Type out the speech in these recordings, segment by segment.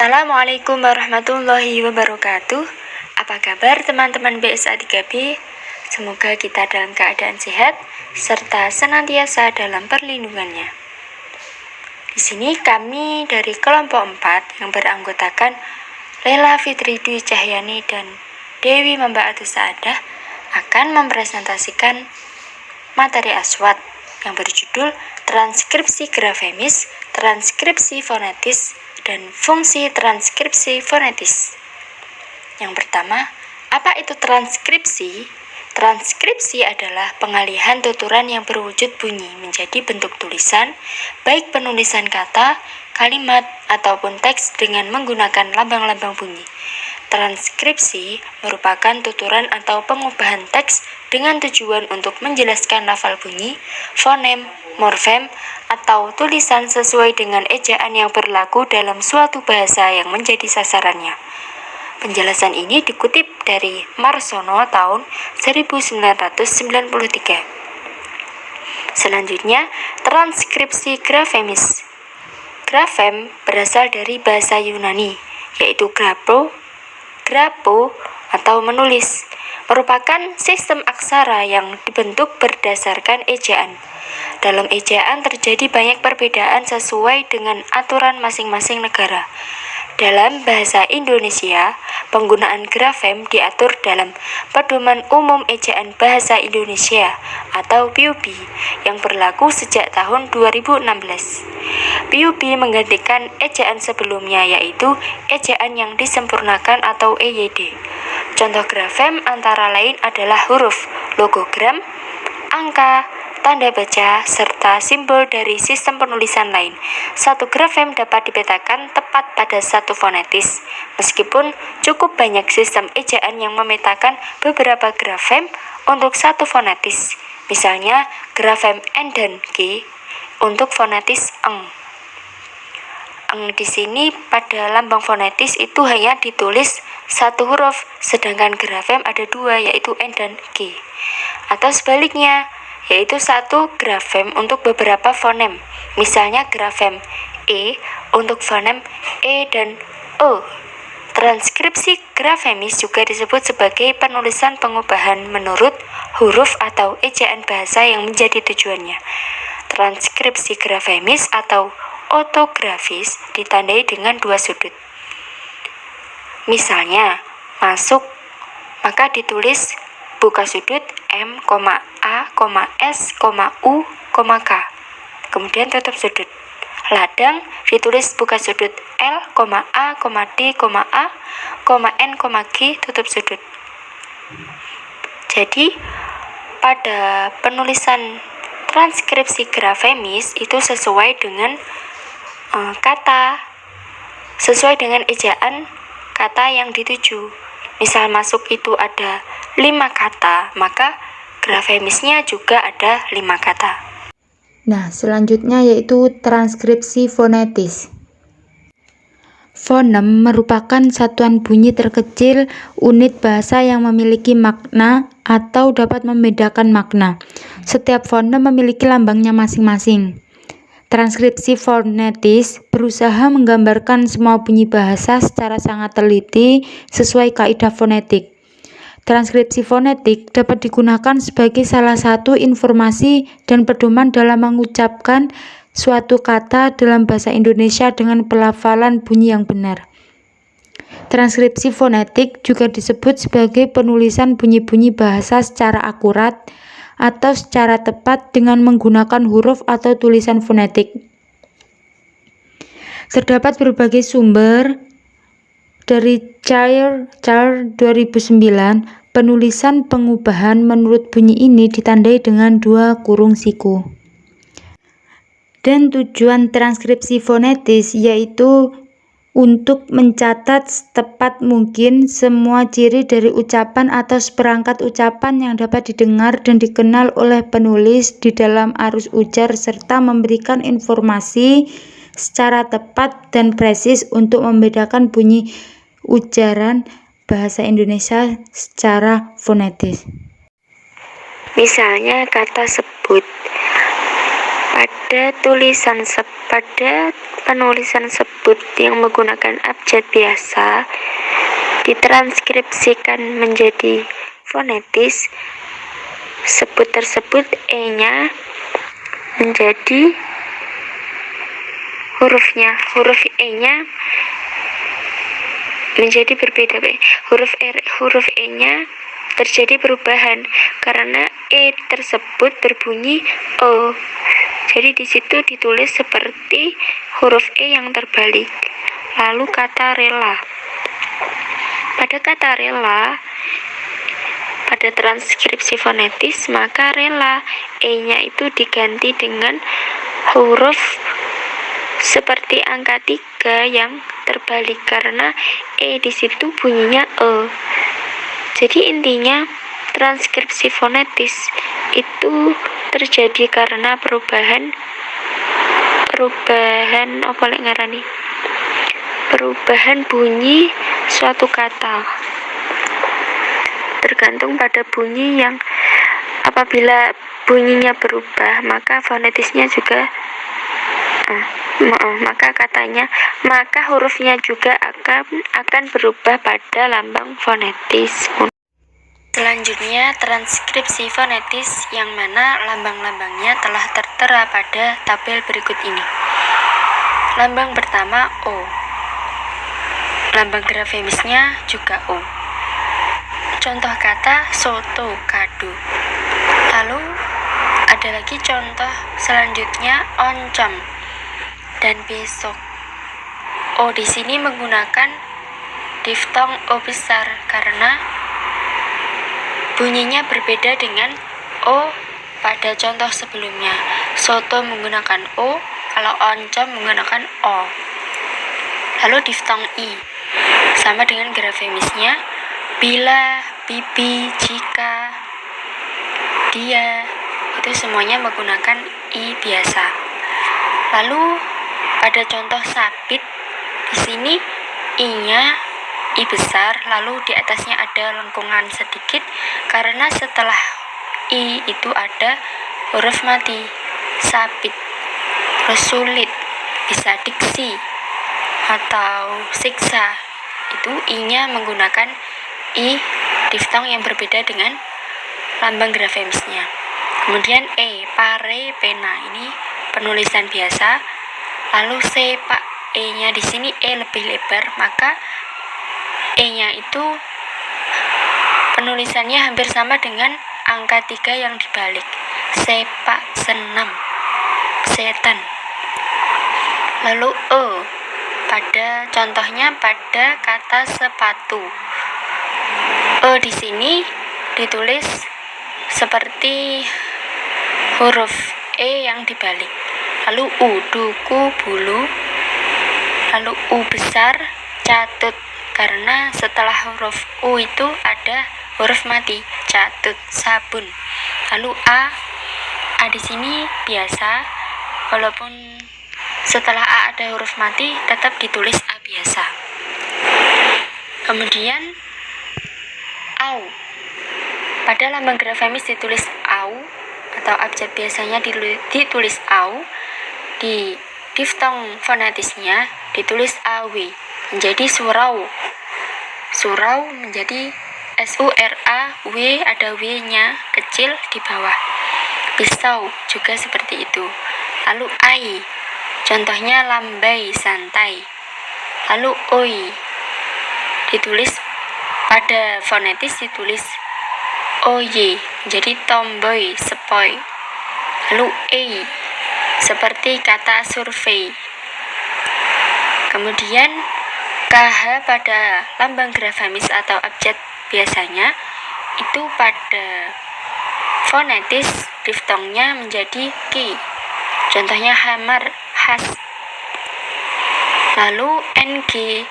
Assalamualaikum warahmatullahi wabarakatuh. Apa kabar teman-teman BSA 3B? Semoga kita dalam keadaan sehat serta senantiasa dalam perlindungannya. Di sini kami dari kelompok 4 yang beranggotakan Lela Fitri Dwi Cahyani dan Dewi Mamba'atu Sa'adah akan mempresentasikan materi aswat yang berjudul transkripsi grafemis, transkripsi fonetis, dan fungsi transkripsi fonetis. Yang pertama, apa itu transkripsi? Transkripsi adalah pengalihan tuturan yang berwujud bunyi menjadi bentuk tulisan, baik penulisan kata, kalimat, ataupun teks dengan menggunakan lambang-lambang bunyi. Transkripsi merupakan tuturan atau pengubahan teks dengan tujuan untuk menjelaskan lafal bunyi, fonem, morfem, atau tulisan sesuai dengan ejaan yang berlaku dalam suatu bahasa yang menjadi sasarannya. Penjelasan ini dikutip dari Marsono tahun 1993. Selanjutnya, transkripsi grafemis. Grafem berasal dari bahasa Yunani, yaitu grapo atau menulis, merupakan sistem aksara yang dibentuk berdasarkan ejaan. Dalam ejaan terjadi banyak perbedaan sesuai dengan aturan masing-masing negara. Dalam bahasa Indonesia, penggunaan grafem diatur dalam Pedoman Umum Ejaan Bahasa Indonesia atau PUB yang berlaku sejak tahun 2016. PUB menggantikan ejaan sebelumnya, yaitu ejaan yang disempurnakan atau EYD. Contoh grafem antara lain adalah huruf, logogram, angka, tanda baca, serta simbol dari sistem penulisan lain. Satu grafem dapat dipetakan tepat pada satu fonetis, meskipun cukup banyak sistem ejaan yang memetakan beberapa grafem untuk satu fonetis. Misalnya, grafem N dan G untuk fonetis eng. Eng di sini pada lambang fonetis itu hanya ditulis satu huruf, sedangkan grafem ada dua, yaitu N dan G. Atau sebaliknya, yaitu satu grafem untuk beberapa fonem. Misalnya grafem E untuk fonem E dan O. Transkripsi grafemis juga disebut sebagai penulisan pengubahan menurut huruf atau ejaan bahasa yang menjadi tujuannya. Transkripsi grafemis atau ortografis ditandai dengan dua sudut. Misalnya, masuk, maka ditulis buka sudut M, A, S, U, K. Kemudian tutup sudut. Ladang ditulis buka sudut L, A, D, A, N, G, tutup sudut. Jadi, pada penulisan transkripsi grafemis itu sesuai dengan kata, sesuai dengan ejaan kata yang dituju. Misal masuk itu ada 5 kata, maka grafemisnya juga ada 5 kata. Nah, selanjutnya yaitu transkripsi fonetis. Fonem merupakan satuan bunyi terkecil unit bahasa yang memiliki makna atau dapat membedakan makna. Setiap fonem memiliki lambangnya masing-masing. Transkripsi fonetis berusaha menggambarkan semua bunyi bahasa secara sangat teliti sesuai kaidah fonetik. Transkripsi fonetik dapat digunakan sebagai salah satu informasi dan pedoman dalam mengucapkan suatu kata dalam bahasa Indonesia dengan pelafalan bunyi yang benar. Transkripsi fonetik juga disebut sebagai penulisan bunyi-bunyi bahasa secara akurat atau secara tepat dengan menggunakan huruf atau tulisan fonetik. Terdapat berbagai sumber. Dari Char 2009, penulisan pengubahan menurut bunyi ini ditandai dengan 2 kurung siku. Dan tujuan transkripsi fonetis yaitu untuk mencatat setepat mungkin semua ciri dari ucapan atau seperangkat ucapan yang dapat didengar dan dikenal oleh penulis di dalam arus ujar serta memberikan informasi secara tepat dan presis untuk membedakan bunyi ujaran bahasa Indonesia secara fonetis. Misalnya kata sebut. Pada penulisan sebut yang menggunakan abjad biasa ditranskripsikan menjadi fonetis, sebut tersebut E-nya menjadi huruf E-nya menjadi berbeda. Huruf E-nya terjadi perubahan karena E tersebut berbunyi O. Jadi di situ ditulis seperti huruf E yang terbalik. Lalu kata rela. Pada kata rela, pada transkripsi fonetis, maka rela E-nya itu diganti dengan huruf seperti angka 3 yang terbalik karena E di situ bunyinya E. Jadi intinya transkripsi fonetis itu terjadi karena perubahan bunyi suatu kata. Tergantung pada bunyi yang apabila bunyinya berubah, maka fonetisnya juga maka hurufnya juga akan berubah pada lambang fonetis. Selanjutnya, transkripsi fonetis yang mana lambang-lambangnya telah tertera pada tabel berikut ini. Lambang pertama O. Lambang grafemisnya juga O. Contoh kata soto, kado. Lalu ada lagi contoh selanjutnya oncom dan besok. O di sini menggunakan diftong O besar karena bunyinya berbeda dengan O pada contoh sebelumnya. Soto menggunakan O, kalau oncom menggunakan O. Lalu diftong I sama dengan grafemisnya. Bila, bibi, jika, dia, itu semuanya menggunakan I biasa. Lalu pada contoh sabit, di sini I-nya I besar, lalu di atasnya ada lengkungan sedikit karena setelah I itu ada huruf mati, sabit. Terus sulit, bisa diksi atau siksa, itu I-nya menggunakan I diftong yang berbeda dengan lambang grafemisnya. Kemudian E, pare, pena, ini penulisan biasa. Lalu sepak, E-nya di sini E lebih lebar, maka E-nya itu penulisannya hampir sama dengan angka 3 yang dibalik. Sepak, senam, setan. Lalu E, pada contohnya pada kata sepatu. E di sini ditulis seperti huruf E yang dibalik. Lalu U, duku, bulu. Lalu U besar, catut, karena setelah huruf U itu ada huruf mati, catut, sabun. Lalu A di sini biasa, walaupun setelah A ada huruf mati tetap ditulis A biasa. Kemudian au, pada lambang grafemis ditulis au atau abjad biasanya ditulis au, di diftong fonetisnya ditulis aw, menjadi surau. Surau menjadi SURAW, ada W-nya kecil di bawah. Pisau juga seperti itu. Lalu ai, contohnya lambai, santai. Lalu oi, ditulis pada fonetis ditulis oye, jadi tomboy, sepoi. Lalu ei, seperti kata survei. Kemudian KH pada lambang grafemis atau abjad biasanya itu pada fonetis diftongnya menjadi ki. Contohnya hamar, has. Lalu NG,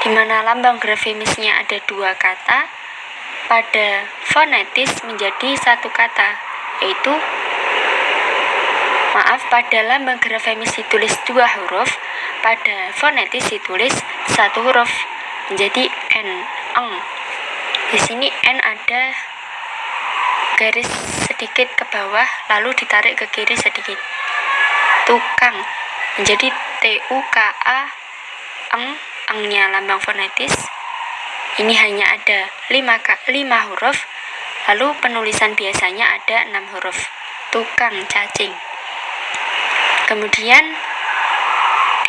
di mana lambang grafemisnya ada 2 kata, pada fonetis menjadi 1 kata, yaitu pada lambang grafemis ditulis 2 huruf, pada fonetis ditulis 1 huruf, menjadi N, eng. Di sini N ada garis sedikit ke bawah, lalu ditarik ke kiri sedikit. Tukang, menjadi TUKA, eng-nya lambang fonetis. Ini hanya ada 5 huruf, lalu penulisan biasanya ada 6 huruf. Tukang cacing. Kemudian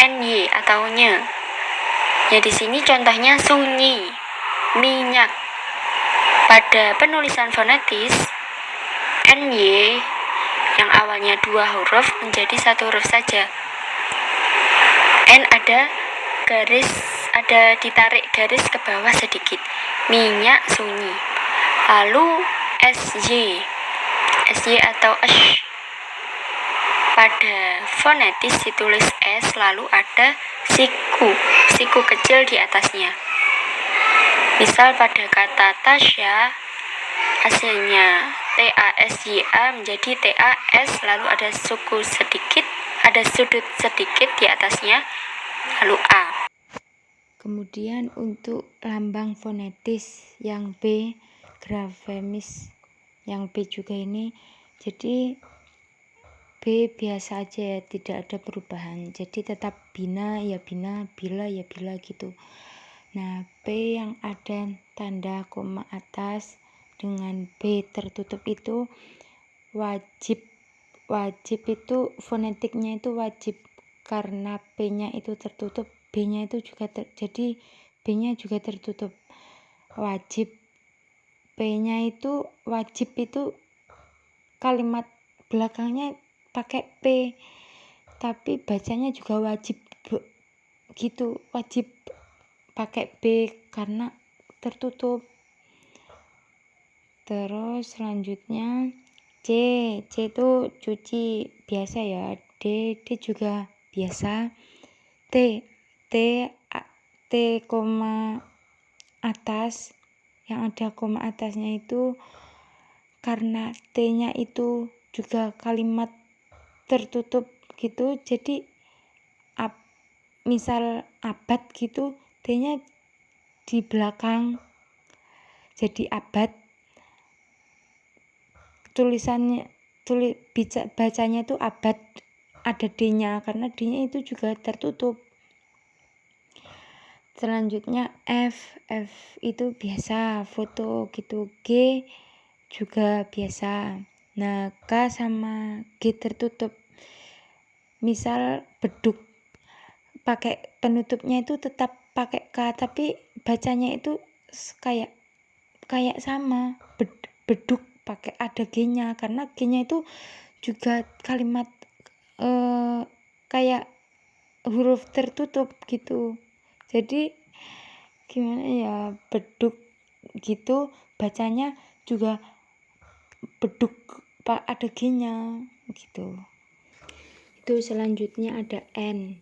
NY atau nye. Ya di sini contohnya sunyi, minyak. Pada penulisan fonetis, NY yang awalnya 2 huruf menjadi 1 huruf saja. N ada ditarik garis ke bawah sedikit. Minyak, sunyi. Lalu SY atau sh. Pada fonetis ditulis S, lalu ada siku kecil di atasnya. Misal pada kata Tasya, hasilnya TASYA menjadi TAS, lalu ada sudut sedikit di atasnya, lalu A. Kemudian untuk lambang fonetis yang B, grafemis yang B juga ini, jadi B biasa aja ya, tidak ada perubahan, jadi tetap bina ya bina, bila ya bila gitu. Nah, P yang ada tanda koma atas dengan B tertutup itu wajib itu fonetiknya itu wajib, karena P-nya itu tertutup, B-nya itu juga jadi B-nya juga tertutup. Wajib P-nya itu wajib itu kalimat belakangnya pakai P, tapi bacanya juga wajib gitu, wajib pakai B karena tertutup. Terus selanjutnya C itu cuci biasa ya. D juga biasa. T koma atas, yang ada koma atasnya itu karena T-nya itu juga kalimat tertutup gitu, jadi misal abad gitu, T-nya di belakang jadi abad. Bacanya itu abad, ada D-nya karena D-nya itu juga tertutup. Selanjutnya F itu biasa, foto gitu. G juga biasa. Nah, K sama G tertutup. Misal beduk, pakai penutupnya itu tetap pakai K, tapi bacanya itu kayak sama, beduk pakai ada G-nya, karena G-nya itu juga kalimat kayak huruf tertutup gitu. Jadi gimana ya, beduk gitu bacanya juga beduk ada G-nya gitu. Itu selanjutnya ada N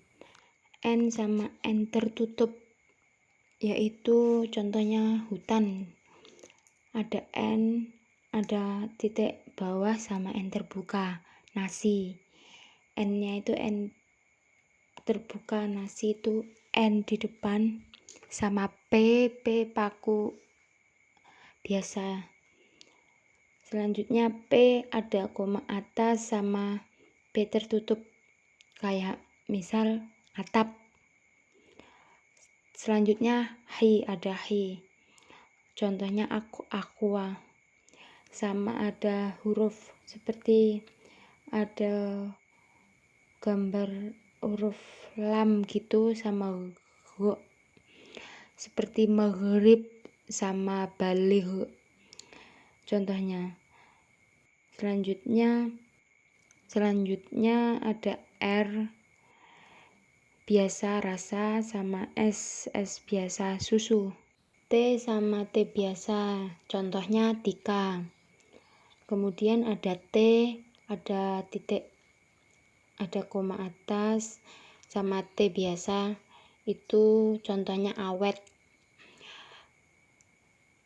sama N tertutup, yaitu contohnya hutan. Ada N, ada titik bawah sama N terbuka. Nasi, N-nya itu N terbuka, nasi itu N di depan, sama P paku biasa. Selanjutnya P ada koma atas sama P tertutup, kayak misal atap. Selanjutnya hi, ada hi, contohnya aqua, sama ada huruf seperti ada gambar huruf lam gitu sama go, seperti maghrib sama baligh contohnya. Selanjutnya ada R biasa rasa sama S biasa susu. T sama T biasa, contohnya tika. Kemudian ada T, ada titik, ada koma atas sama T biasa, itu contohnya awet.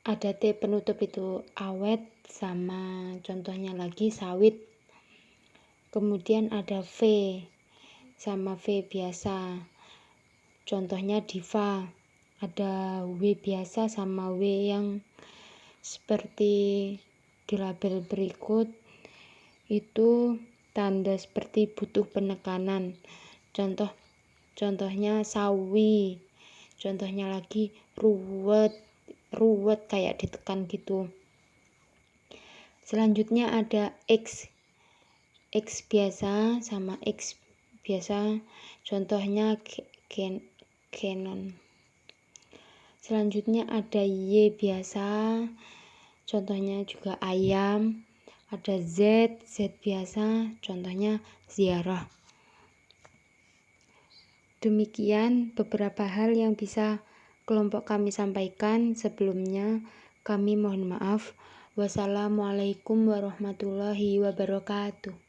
Ada T penutup itu awet, sama contohnya lagi sawit. Kemudian ada V sama V biasa, contohnya diva. Ada W biasa sama W yang seperti di label berikut, itu tanda seperti butuh penekanan. Contoh contohnya sawi, contohnya lagi ruwet kayak ditekan gitu. Selanjutnya ada X biasa sama X biasa, contohnya Canon. Selanjutnya ada Y biasa, contohnya juga ayam. Ada Z biasa, contohnya ziarah. Demikian beberapa hal yang bisa kelompok kami sampaikan. Sebelumnya kami mohon maaf. Wassalamualaikum warahmatullahi wabarakatuh.